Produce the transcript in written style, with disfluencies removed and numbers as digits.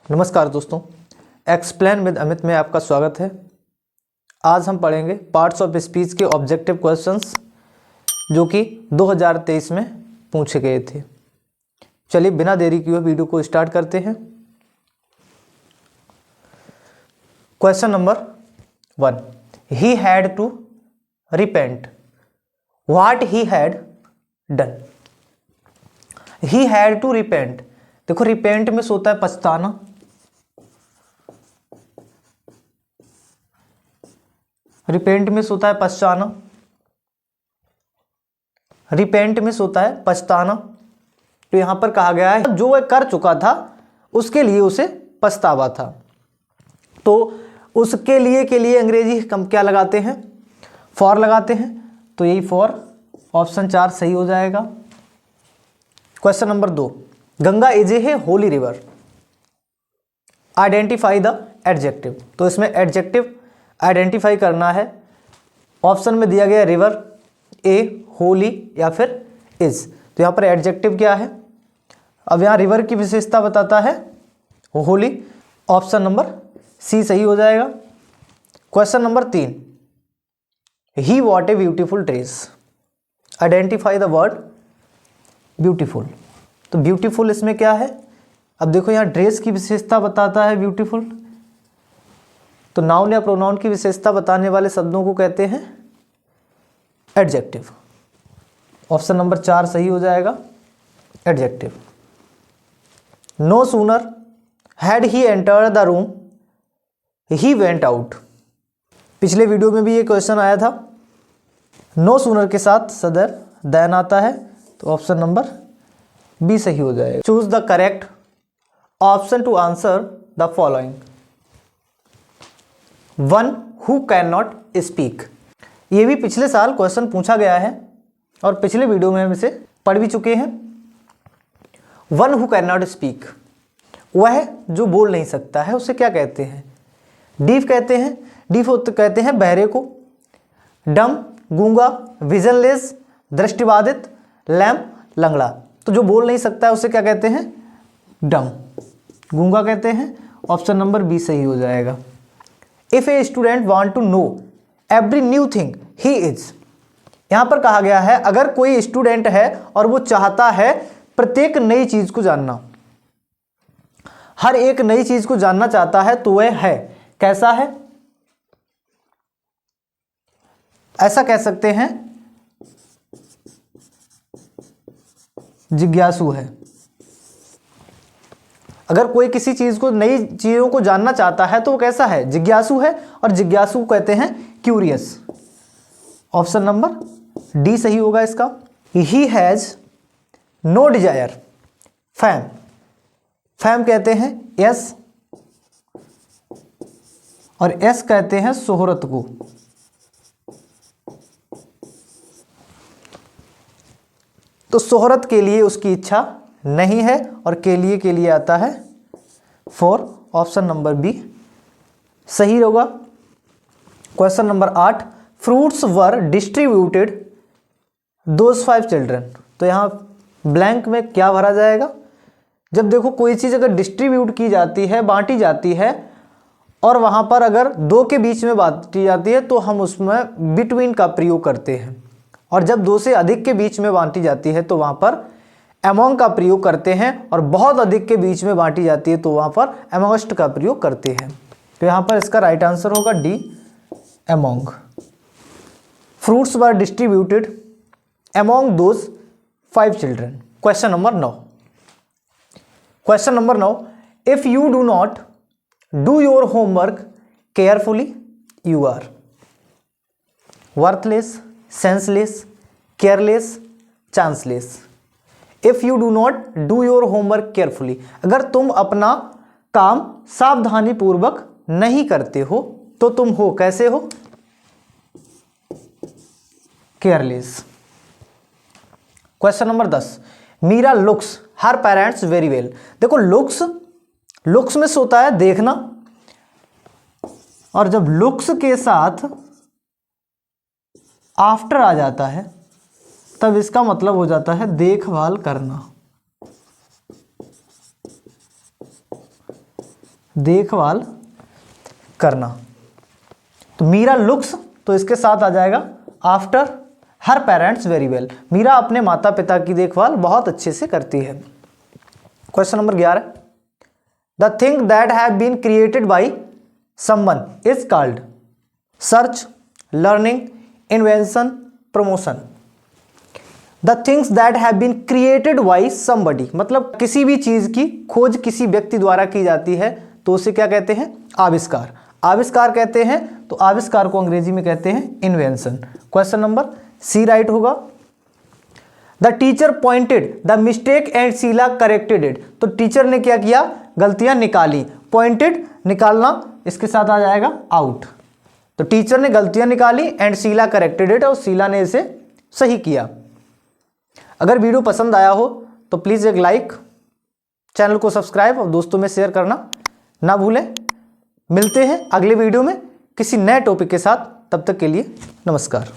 नमस्कार दोस्तों, explain with Amit में आपका स्वागत है। आज हम पढ़ेंगे पार्ट्स ऑफ स्पीच के ऑब्जेक्टिव क्वेश्चंस जो कि 2023 में पूछे गए थे। चलिए बिना देरी किए वीडियो को स्टार्ट करते हैं। Question number 1, he had to repent. What he had done. He had to repent. देखो रिपेंट में होता है पछताना, रिपेंट में होता है पछताना, रिपेंट में होता है पछताना। तो यहां पर कहा गया है जो वह कर चुका था उसके लिए उसे पछतावा था। तो उसके लिए के लिए अंग्रेजी हम क्या लगाते हैं? फॉर लगाते हैं। तो यही फॉर, ऑप्शन 4 सही हो जाएगा। Question number 2, Ganga is a Holi river. Identify the adjective. तो इसमें एडजेक्टिव आइडेंटिफाई करना है। ऑप्शन में दिया गया रिवर, ए, होली या फिर इज। तो यहाँ पर एडजेक्टिव क्या है? अब यहाँ रिवर की विशेषता बताता है होली। ऑप्शन नंबर सी सही हो जाएगा। Question number 3, he what a beautiful dress. Identify the word beautiful. तो ब्यूटीफुल इसमें क्या है? अब देखो यहाँ ड्रेस की विशेषता बताता है ब्यूटीफुल। तो नाउन या प्रोनाउन की विशेषता बताने वाले शब्दों को कहते हैं एडजेक्टिव। ऑप्शन नंबर 4 सही हो जाएगा, adjective. No sooner had he entered the room he went out. पिछले वीडियो में भी ये क्वेश्चन आया था। नो सूनर के साथ सदर देन आता है। तो ऑप्शन नंबर बी सही हो जाएगा। Choose the correct option to answer the following. One who can not speak. ये भी पिछले साल क्वेश्चन पूछा गया है और पिछले वीडियो में हम इसे पढ़ भी चुके हैं। One who can not speak, वह जो बोल नहीं सकता है उसे क्या कहते हैं? डीफ कहते हैं। डीफ कहते हैं बहरे को। डम, गूंगा, विजनलेस, दृष्टिबाधित, लैम, लंगड़ा। तो जो बोल नहीं सकता है उसे क्या कहते हैं? डम, गूंगा कहते हैं। ऑप्शन नंबर बी सही हो जाएगा। If a student want to know every new thing he is. यहां पर कहा गया है अगर कोई स्टूडेंट है और वो चाहता है प्रत्येक नई चीज को जानना, हर एक नई चीज को जानना चाहता है तो वह है। कैसा है? ऐसा कह सकते हैं जिज्ञासु है। अगर कोई किसी चीज को, नई चीजों को जानना चाहता है तो वो कैसा है? जिज्ञासु है। और जिज्ञासु कहते हैं क्यूरियस। ऑप्शन नंबर डी सही होगा इसका। He has no desire fame. Fame कहते हैं यस, और यस कहते हैं शोहरत को। तो शोहरत के लिए उसकी इच्छा नहीं है और के लिए आता है फॉर। ऑप्शन नंबर बी सही होगा। Question number 8, fruits were distributed those 5 children. तो यहाँ ब्लैंक में क्या भरा जाएगा? जब देखो कोई चीज़ अगर डिस्ट्रीब्यूट की जाती है, बांटी जाती है, और वहाँ पर अगर 2 के बीच में बांटी जाती है तो हम उसमें बिटवीन का प्रयोग करते हैं। और जब 2 से अधिक के बीच में बांटी जाती है तो वहाँ पर एमोंग का प्रयोग करते हैं। और बहुत अधिक के बीच में बांटी जाती है तो वहाँ पर एमोंगस्ट का प्रयोग करते हैं। तो यहाँ पर इसका राइट आंसर होगा D, among. Fruits were distributed among those 5 children. Question number 9। Question number 9, if you do not do your homework carefully you are worthless, senseless, careless, chanceless. If you do not do your homework carefully, अगर तुम अपना काम सावधानी पूर्वक नहीं करते हो तो तुम हो कैसे हो? Careless. Question number 10, Meera looks her parents very well. देखो लुक्स में होता है देखना, और जब लुक्स के साथ आफ्टर आ जाता है तब इसका मतलब हो जाता है देखभाल करना। देखभाल करना। तो मीरा लुक्स, तो इसके साथ आ जाएगा after her parents very well. Meera अपने माता पिता की देखभाल बहुत अच्छे से करती है। Question number 11, the thing that have been created by someone is called search, learning, invention, promotion. The things that have been created by somebody, मतलब किसी भी चीज की खोज किसी व्यक्ति द्वारा की जाती है तो उसे क्या कहते हैं? आविष्कार। आविष्कार कहते हैं, तो आविष्कार को अंग्रेजी में कहते हैं invention. Question number C right होगा। The teacher pointed the mistake and Sheela corrected it. तो टीचर ने क्या किया? गलतियां निकाली। पॉइंटेड निकालना, इसके साथ आ जाएगा आउट। तो टीचर ने गलतियां निकाली एंड शीला करेक्टेड इट, और शीला ने इसे सही किया। अगर वीडियो पसंद आया हो तो प्लीज एक लाइक, चैनल को सब्सक्राइब और दोस्तों में शेयर करना ना भूलें। मिलते हैं अगले वीडियो में किसी नए टॉपिक के साथ, तब तक के लिए नमस्कार।